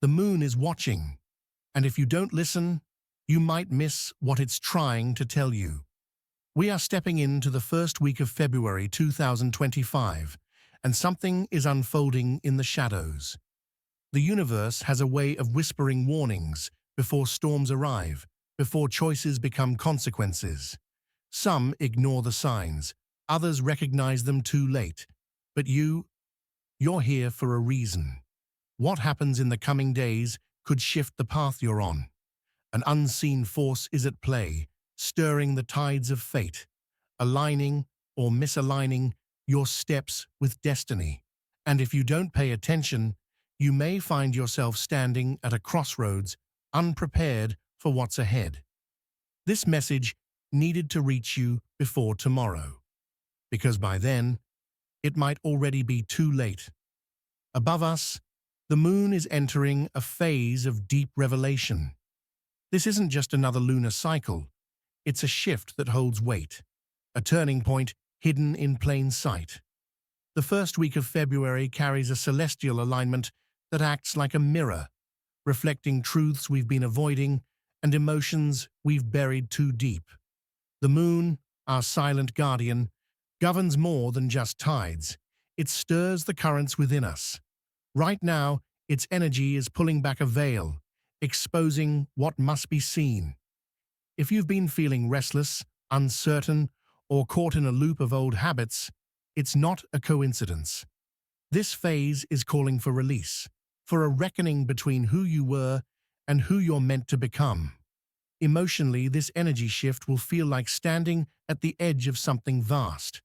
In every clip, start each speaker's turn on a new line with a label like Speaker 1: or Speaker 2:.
Speaker 1: The moon is watching, and if you don't listen, you might miss what it's trying to tell you. We are stepping into the first week of February 2025, and something is unfolding in the shadows. The universe has a way of whispering warnings before storms arrive, before choices become consequences. Some ignore the signs, others recognize them too late. But you're here for a reason. What happens in the coming days could shift the path you're on. An unseen force is at play, stirring the tides of fate, aligning or misaligning your steps with destiny. And if you don't pay attention, you may find yourself standing at a crossroads, unprepared for what's ahead. This message needed to reach you before tomorrow, because by then, it might already be too late. Above us, the moon is entering a phase of deep revelation. This isn't just another lunar cycle, it's a shift that holds weight, a turning point hidden in plain sight. The first week of February carries a celestial alignment that acts like a mirror, reflecting truths we've been avoiding and emotions we've buried too deep. The moon, our silent guardian, governs more than just tides. It stirs the currents within us. Right now, its energy is pulling back a veil, exposing what must be seen. If you've been feeling restless, uncertain, or caught in a loop of old habits, it's not a coincidence. This phase is calling for release, for a reckoning between who you were and who you're meant to become. Emotionally, this energy shift will feel like standing at the edge of something vast.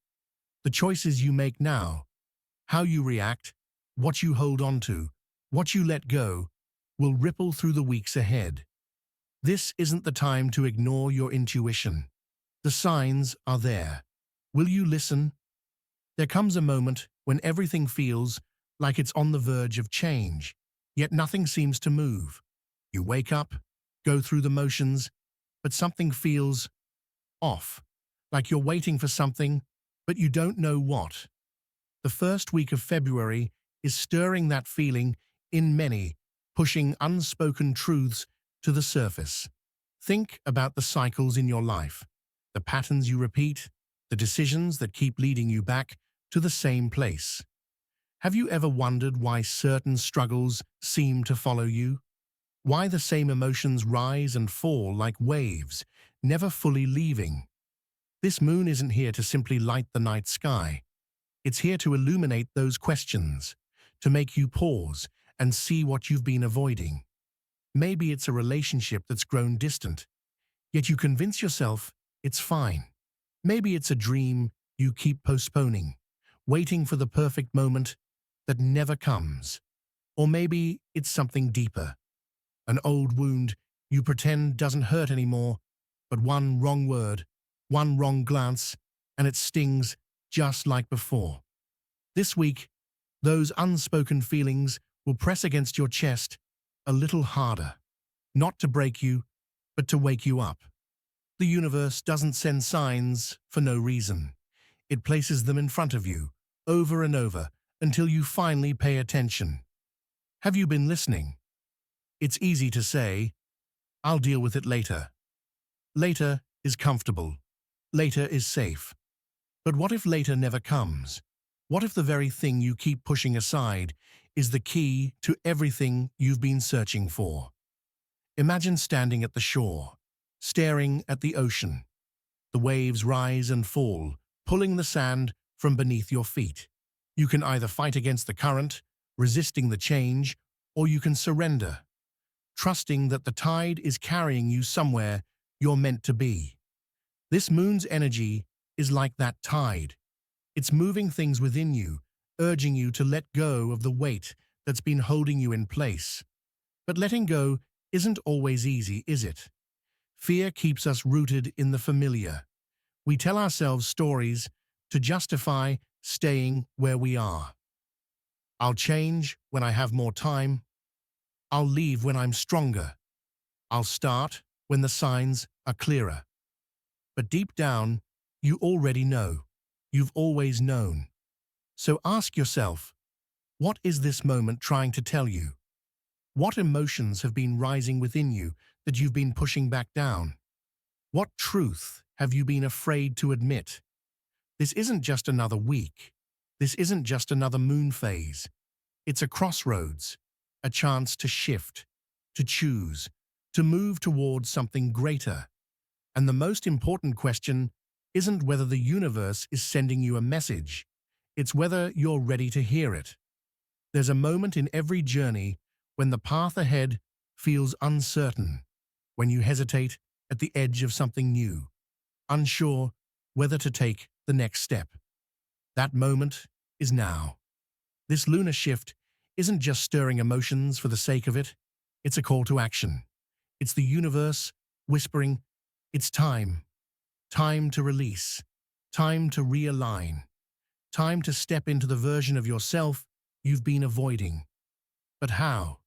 Speaker 1: The choices you make now, how you react, what you hold on to, what you let go, will ripple through the weeks ahead. This isn't the time to ignore your intuition. The signs are there. Will you listen? There comes a moment when everything feels like it's on the verge of change, yet nothing seems to move. You wake up, go through the motions, but something feels off, like you're waiting for something, but you don't know what. The first week of February is stirring that feeling in many, pushing unspoken truths to the surface. Think about the cycles in your life, the patterns you repeat, the decisions that keep leading you back to the same place. Have you ever wondered why certain struggles seem to follow you? Why the same emotions rise and fall like waves, never fully leaving? This moon isn't here to simply light the night sky. It's here to illuminate those questions, to make you pause and see what you've been avoiding. Maybe it's a relationship that's grown distant, yet you convince yourself it's fine. Maybe it's a dream you keep postponing, waiting for the perfect moment that never comes. Or maybe it's something deeper, an old wound you pretend doesn't hurt anymore, but one wrong word, one wrong glance, and it stings just like before. This week, those unspoken feelings will press against your chest a little harder, not to break you, but to wake you up. The universe doesn't send signs for no reason. It places them in front of you, over and over, until you finally pay attention. Have you been listening? It's easy to say, "I'll deal with it later." Later is comfortable. Later is safe. But what if later never comes? What if the very thing you keep pushing aside is the key to everything you've been searching for? Imagine standing at the shore, staring at the ocean. The waves rise and fall, pulling the sand from beneath your feet. You can either fight against the current, resisting the change, or you can surrender, trusting that the tide is carrying you somewhere you're meant to be. This moon's energy is like that tide. It's moving things within you, urging you to let go of the weight that's been holding you in place. But letting go isn't always easy, is it? Fear keeps us rooted in the familiar. We tell ourselves stories to justify staying where we are. I'll change when I have more time. I'll leave when I'm stronger. I'll start when the signs are clearer. But deep down, you already know. You've always known. So ask yourself, what is this moment trying to tell you? What emotions have been rising within you that you've been pushing back down? What truth have you been afraid to admit? This isn't just another week. This isn't just another moon phase. It's a crossroads, a chance to shift, to choose, to move towards something greater. And the most important question isn't whether the universe is sending you a message. It's whether you're ready to hear it. There's a moment in every journey when the path ahead feels uncertain, when you hesitate at the edge of something new, unsure whether to take the next step. That moment is now. This lunar shift isn't just stirring emotions for the sake of it, it's a call to action. It's the universe whispering, it's time. Time to release. Time to realign. Time to step into the version of yourself you've been avoiding. But how?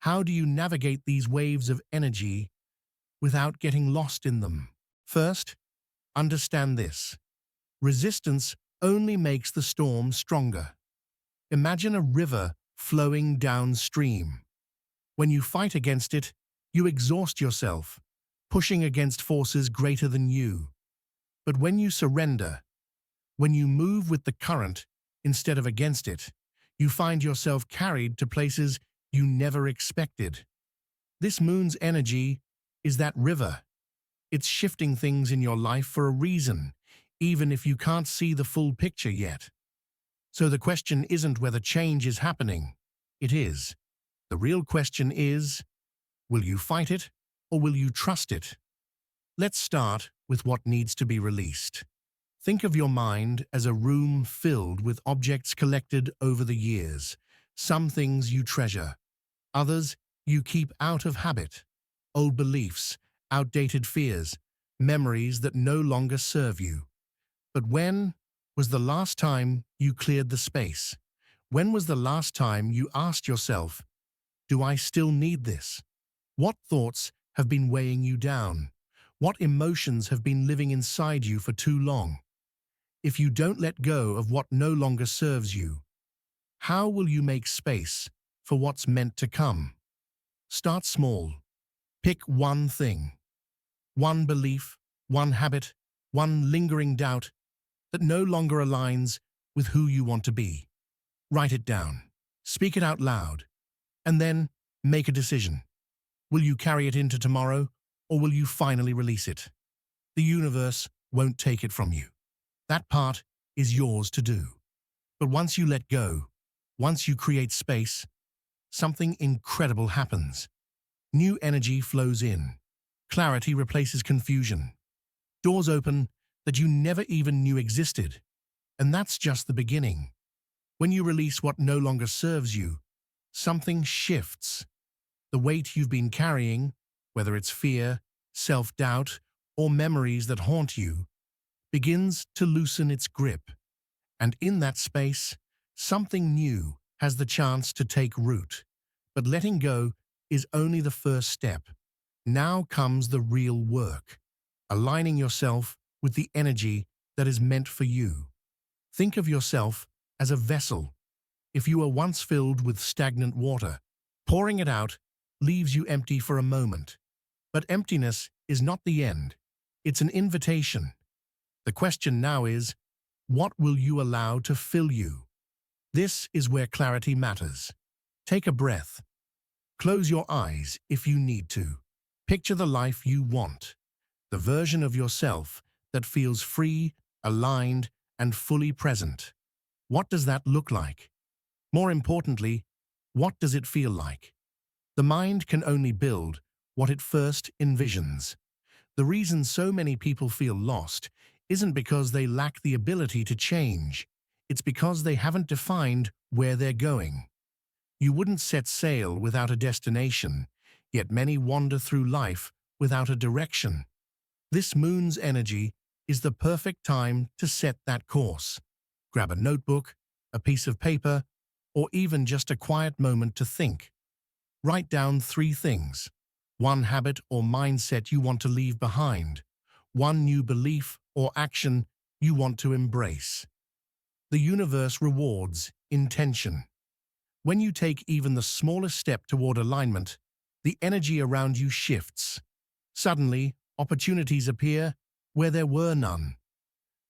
Speaker 1: How do you navigate these waves of energy without getting lost in them? First, understand this. Resistance only makes the storm stronger. Imagine a river flowing downstream. When you fight against it, you exhaust yourself, pushing against forces greater than you. But when you surrender, when you move with the current instead of against it, you find yourself carried to places you never expected. This moon's energy is that river. It's shifting things in your life for a reason, even if you can't see the full picture yet. So the question isn't whether change is happening. It is. The real question is, will you fight it or will you trust it? Let's start with what needs to be released. Think of your mind as a room filled with objects collected over the years. Some things you treasure, others you keep out of habit. Old beliefs, outdated fears, memories that no longer serve you. But when was the last time you cleared the space? When was the last time you asked yourself, do I still need this? What thoughts have been weighing you down? What emotions have been living inside you for too long? If you don't let go of what no longer serves you, how will you make space for what's meant to come? Start small. Pick one thing, one belief, one habit, one lingering doubt that no longer aligns with who you want to be. Write it down, speak it out loud, and then make a decision. Will you carry it into tomorrow, or will you finally release it? The universe won't take it from you. That part is yours to do. But once you let go, once you create space, something incredible happens. New energy flows in. Clarity replaces confusion. Doors open that you never even knew existed. And that's just the beginning. When you release what no longer serves you, something shifts. The weight you've been carrying, whether it's fear, self-doubt, or memories that haunt you, begins to loosen its grip. And in that space, something new has the chance to take root. But letting go is only the first step. Now comes the real work, aligning yourself with the energy that is meant for you. Think of yourself as a vessel. If you were once filled with stagnant water, pouring it out leaves you empty for a moment. But emptiness is not the end. It's an invitation. The question now is, what will you allow to fill you? This is where clarity matters. Take a breath. Close your eyes if you need to. Picture the life you want, the version of yourself that feels free, aligned, and fully present. What does that look like? More importantly, what does it feel like? The mind can only build what it first envisions. The reason so many people feel lost isn't because they lack the ability to change. It's because they haven't defined where they're going. You wouldn't set sail without a destination, yet many wander through life without a direction. This moon's energy is the perfect time to set that course. Grab a notebook, a piece of paper, or even just a quiet moment to think. Write down 3 things. One habit or mindset you want to leave behind. One new belief or action you want to embrace. The universe rewards intention. When you take even the smallest step toward alignment, the energy around you shifts. Suddenly, opportunities appear where there were none.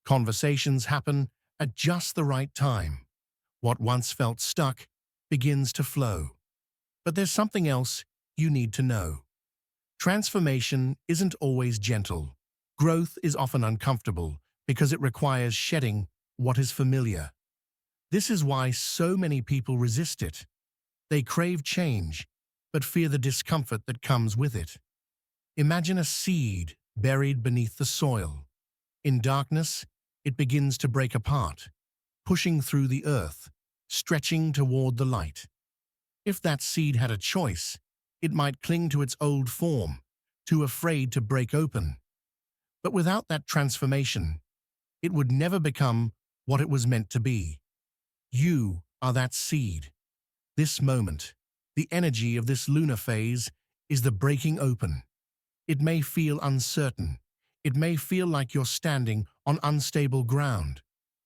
Speaker 1: Conversations happen at just the right time. What once felt stuck begins to flow. But there's something else you need to know. Transformation isn't always gentle. Growth is often uncomfortable because it requires shedding what is familiar. This is why so many people resist it. They crave change, but fear the discomfort that comes with it. Imagine a seed buried beneath the soil. In darkness, it begins to break apart, pushing through the earth, stretching toward the light. If that seed had a choice, it might cling to its old form, too afraid to break open. But without that transformation, it would never become what it was meant to be. You are that seed. This moment, the energy of this lunar phase, is the breaking open. It may feel uncertain. It may feel like you're standing on unstable ground.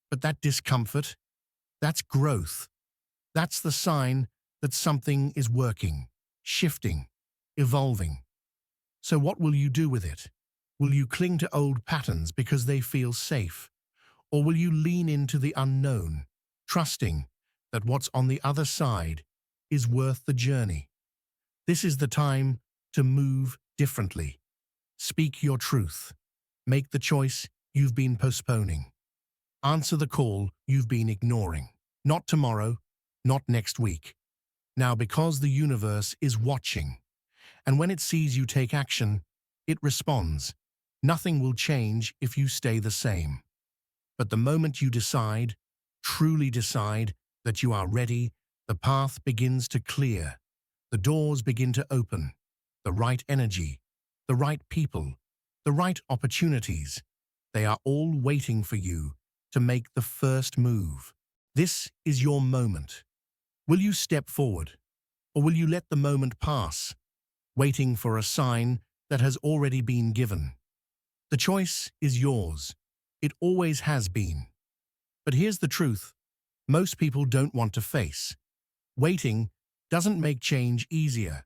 Speaker 1: But that discomfort, that's growth. That's the sign that something is working, shifting, evolving. So what will you do with it? Will you cling to old patterns because they feel safe? Or will you lean into the unknown, trusting that what's on the other side is worth the journey? This is the time to move differently. Speak your truth. Make the choice you've been postponing. Answer the call you've been ignoring. Not tomorrow, not next week. Now, because the universe is watching, and when it sees you take action, it responds. Nothing will change if you stay the same. But the moment you decide, truly decide, that you are ready, the path begins to clear. The doors begin to open. The right energy, the right people, the right opportunities, they are all waiting for you to make the first move. This is your moment. Will you step forward, or will you let the moment pass, waiting for a sign that has already been given? The choice is yours. It always has been. But here's the truth. Most people don't want to face. Waiting doesn't make change easier.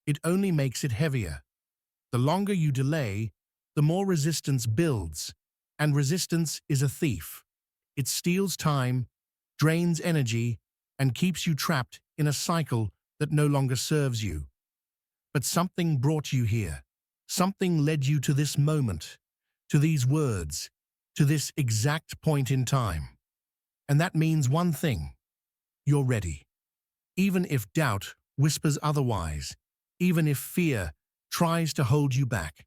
Speaker 1: It only makes it heavier. The longer you delay, the more resistance builds. And resistance is a thief. It steals time, drains energy, and keeps you trapped in a cycle that no longer serves you. But something brought you here. Something led you to this moment, to these words, to this exact point in time. And that means one thing. You're ready. Even if doubt whispers otherwise, even if fear tries to hold you back,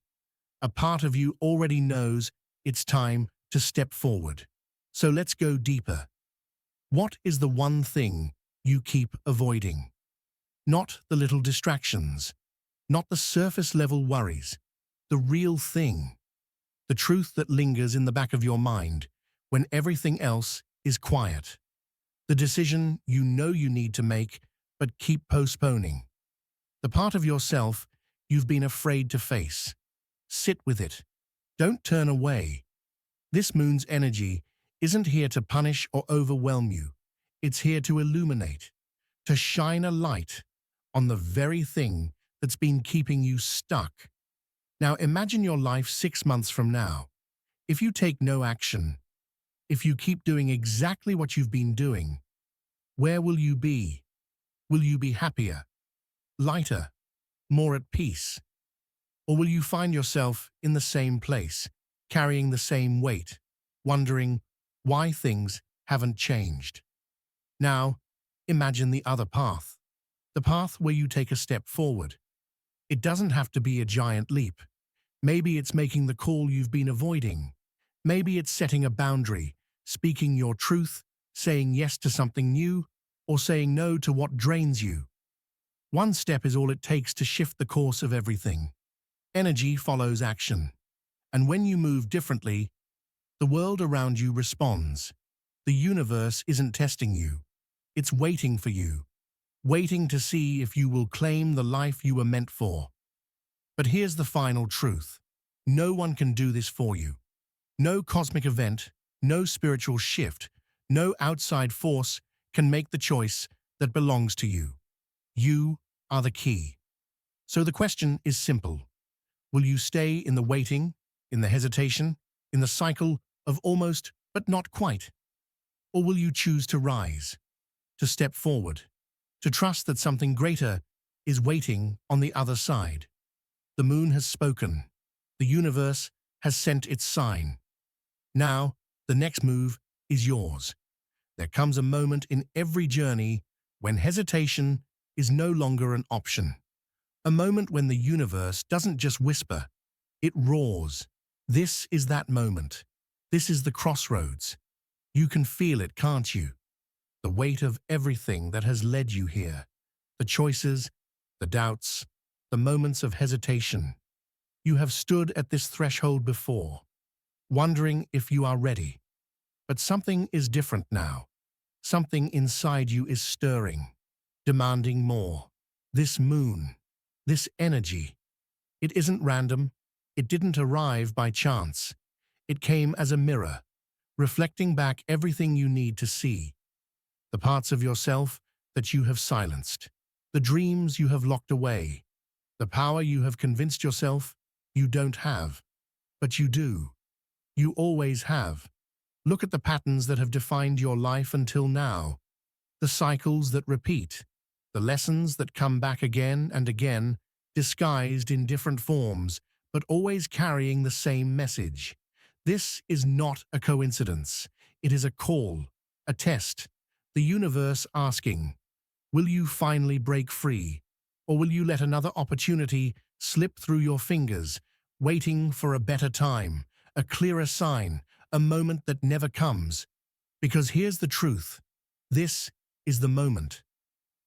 Speaker 1: a part of you already knows it's time to step forward. So let's go deeper. What is the one thing you keep avoiding? Not the little distractions, not the surface-level worries, the real thing. The truth that lingers in the back of your mind when everything else is quiet. The decision you know you need to make but keep postponing. The part of yourself you've been afraid to face. Sit with it. Don't turn away. This moon's energy isn't here to punish or overwhelm you. It's here to illuminate, to shine a light on the very thing that's been keeping you stuck. Now imagine your life 6 months from now. If you take no action, if you keep doing exactly what you've been doing, where will you be? Will you be happier, lighter, more at peace? Or will you find yourself in the same place, carrying the same weight, wondering why things haven't changed? Now, imagine the other path, the path where you take a step forward. It doesn't have to be a giant leap. Maybe it's making the call you've been avoiding. Maybe it's setting a boundary, speaking your truth, saying yes to something new, or saying no to what drains you. One step is all it takes to shift the course of everything. Energy follows action. And when you move differently, the world around you responds. The universe isn't testing you. It's waiting for you, waiting to see if you will claim the life you were meant for. But here's the final truth. No one can do this for you. No cosmic event, no spiritual shift, no outside force can make the choice that belongs to you. You are the key. So the question is simple. Will you stay in the waiting, in the hesitation, in the cycle of almost but not quite? Or will you choose to rise, to step forward, to trust that something greater is waiting on the other side? The moon has spoken. The universe has sent its sign. Now, the next move is yours. There comes a moment in every journey when hesitation is no longer an option. A moment when the universe doesn't just whisper, it roars. This is that moment. This is the crossroads. You can feel it, can't you? The weight of everything that has led you here. The choices, the doubts, the moments of hesitation. You have stood at this threshold before, wondering if you are ready. But something is different now. Something inside you is stirring, demanding more. This moon, this energy, it isn't random. It didn't arrive by chance. It came as a mirror, reflecting back everything you need to see. The parts of yourself that you have silenced, the dreams you have locked away, the power you have convinced yourself you don't have. But you do. You always have. Look at the patterns that have defined your life until now, the cycles that repeat, the lessons that come back again and again, disguised in different forms, but always carrying the same message. This is not a coincidence. It is a call, a test, the universe asking, will you finally break free, or will you let another opportunity slip through your fingers, waiting for a better time, a clearer sign, a moment that never comes? Because here's the truth. This is the moment.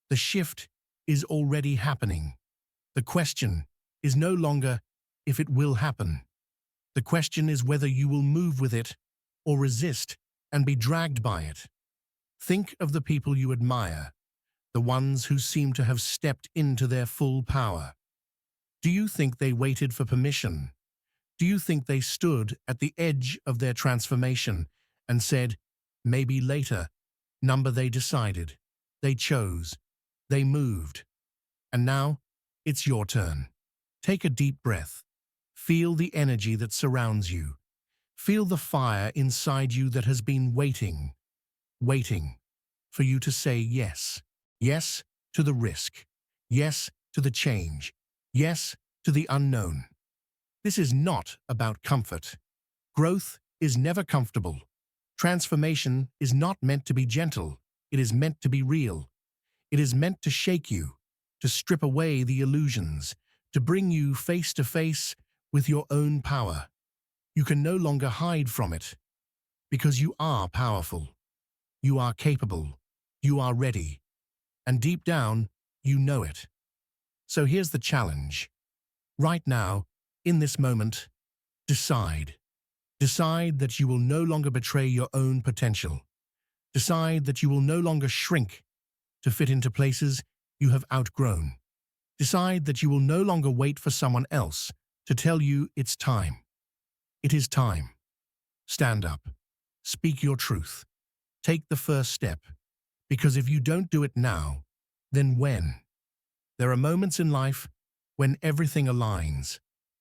Speaker 1: The shift is already happening. The question is no longer if it will happen. The question is whether you will move with it or resist and be dragged by it. Think of the people you admire, the ones who seem to have stepped into their full power. Do you think they waited for permission? Do you think they stood at the edge of their transformation and said, maybe later? Number they decided, they chose, they moved. And now, it's your turn. Take a deep breath. Feel the energy that surrounds you. Feel the fire inside you that has been waiting for you to say yes. Yes to the risk. Yes to the change. Yes to the unknown. This is not about comfort. Growth is never comfortable. Transformation is not meant to be gentle. It is meant to be real. It is meant to shake you, to strip away the illusions, to bring you face to face with your own power. You can no longer hide from it, because you are powerful. You are capable. You are ready. And deep down, you know it. So here's the challenge. Right now, in this moment, decide. Decide that you will no longer betray your own potential. Decide that you will no longer shrink to fit into places you have outgrown. Decide that you will no longer wait for someone else to tell you it's time. It is time. Stand up. Speak your truth. Take the first step. Because if you don't do it now, then when? There are moments in life when everything aligns.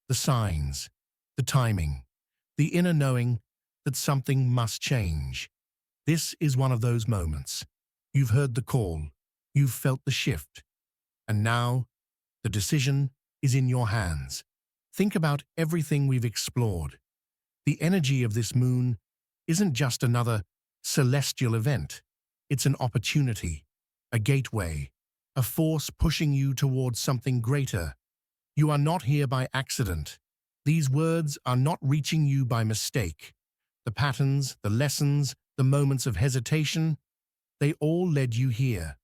Speaker 1: The signs, the timing, the inner knowing that something must change. This is one of those moments. You've heard the call. You've felt the shift. And now, the decision is in your hands. Think about everything we've explored. The energy of this moon isn't just another celestial event. It's an opportunity, a gateway, a force pushing you towards something greater. You are not here by accident. These words are not reaching you by mistake. The patterns, the lessons, the moments of hesitation, they all led you here.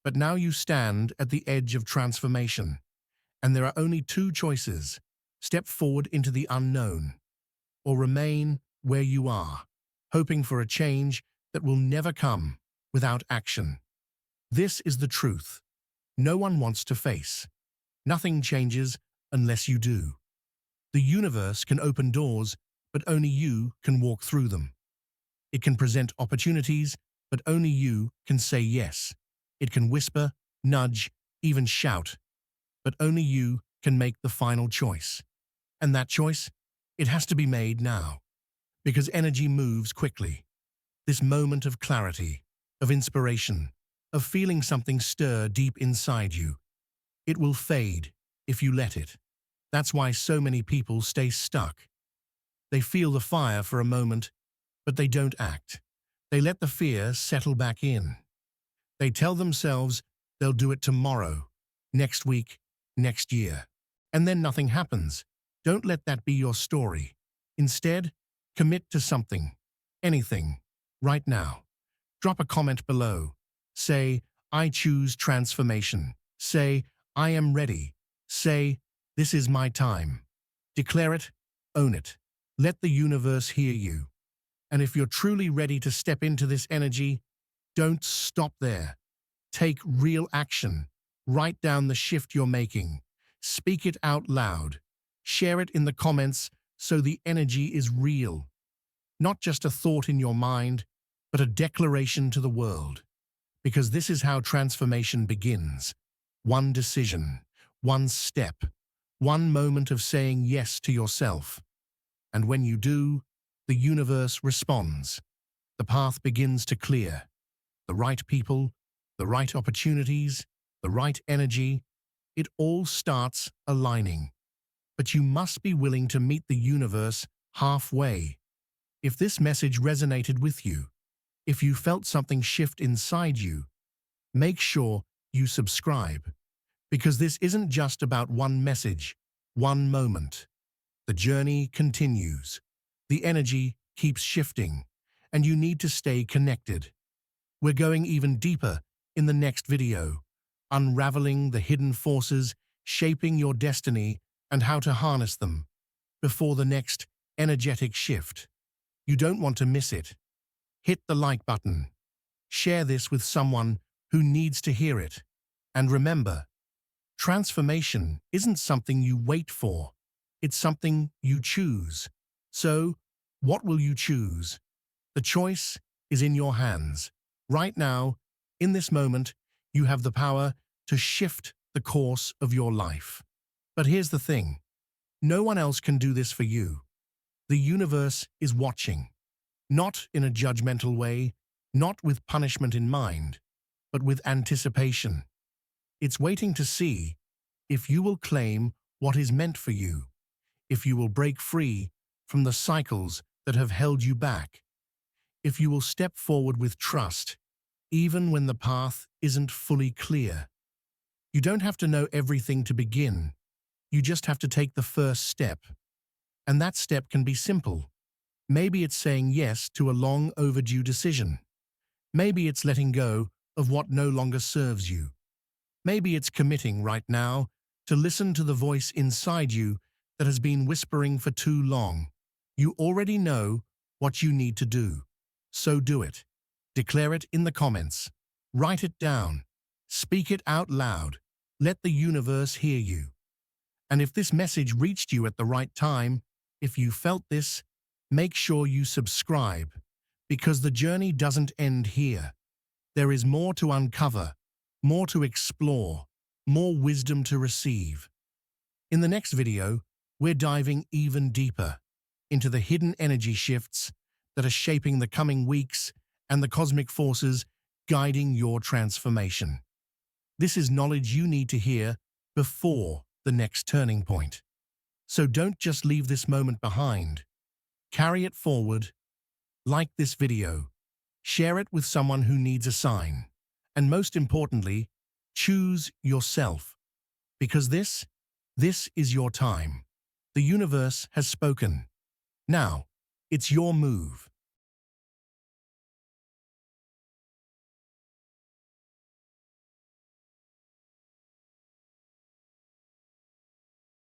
Speaker 1: But now you stand at the edge of transformation, and there are only two choices: step forward into the unknown, or remain where you are, hoping for a change that will never come without action. This is the truth. No one wants to face. Nothing changes unless you do. The universe can open doors, but only you can walk through them. It can present opportunities, but only you can say yes. It can whisper, nudge, even shout, but only you can make the final choice. And that choice, it has to be made now, because energy moves quickly. This moment of clarity, of inspiration, of feeling something stir deep inside you, it will fade if you let it. That's why so many people stay stuck. They feel the fire for a moment, but they don't act. They let the fear settle back in. They tell themselves they'll do it tomorrow, next week, next year. And then nothing happens. Don't let that be your story. Instead, commit to something, anything, right now. Drop a comment below. Say, I choose transformation. Say, I am ready. Say, this is my time. Declare it, own it. Let the universe hear you. And if you're truly ready to step into this energy, don't stop there. Take real action. Write down the shift you're making. Speak it out loud. Share it in the comments so the energy is real. Not just a thought in your mind, but a declaration to the world. Because this is how transformation begins. One decision, one step, one moment of saying yes to yourself. And when you do, the universe responds. The path begins to clear. The right people, the right opportunities, the right energy, it all starts aligning. But you must be willing to meet the universe halfway. If this message resonated with you, if you felt something shift inside you, make sure you subscribe. Because this isn't just about one message, one moment. The journey continues. The energy keeps shifting, and you need to stay connected. We're going even deeper in the next video, unraveling the hidden forces shaping your destiny and how to harness them before the next energetic shift. You don't want to miss it. Hit the like button. Share this with someone who needs to hear it. And remember, transformation isn't something you wait for. It's something you choose. So, what will you choose? The choice is in your hands. Right now, in this moment, you have the power to shift the course of your life. But here's the thing. No one else can do this for you. The universe is watching. Not in a judgmental way, not with punishment in mind, but with anticipation. It's waiting to see if you will claim what is meant for you, if you will break free from the cycles that have held you back, if you will step forward with trust, even when the path isn't fully clear. You don't have to know everything to begin. You just have to take the first step. And that step can be simple. Maybe it's saying yes to a long overdue decision. Maybe it's letting go of what no longer serves you. Maybe it's committing right now to listen to the voice inside you that has been whispering for too long. You already know what you need to do. So do it. Declare it in the comments. Write it down. Speak it out loud. Let the universe hear you. And if this message reached you at the right time, if you felt this, make sure you subscribe, because the journey doesn't end here. There is more to uncover, more to explore, more wisdom to receive. In the next video, we're diving even deeper into the hidden energy shifts that are shaping the coming weeks and the cosmic forces guiding your transformation. This is knowledge you need to hear before the next turning point. So don't just leave this moment behind. Carry it forward. Like this video. Share it with someone who needs a sign. And most importantly, choose yourself. Because this is your time. The universe has spoken. Now, it's your move.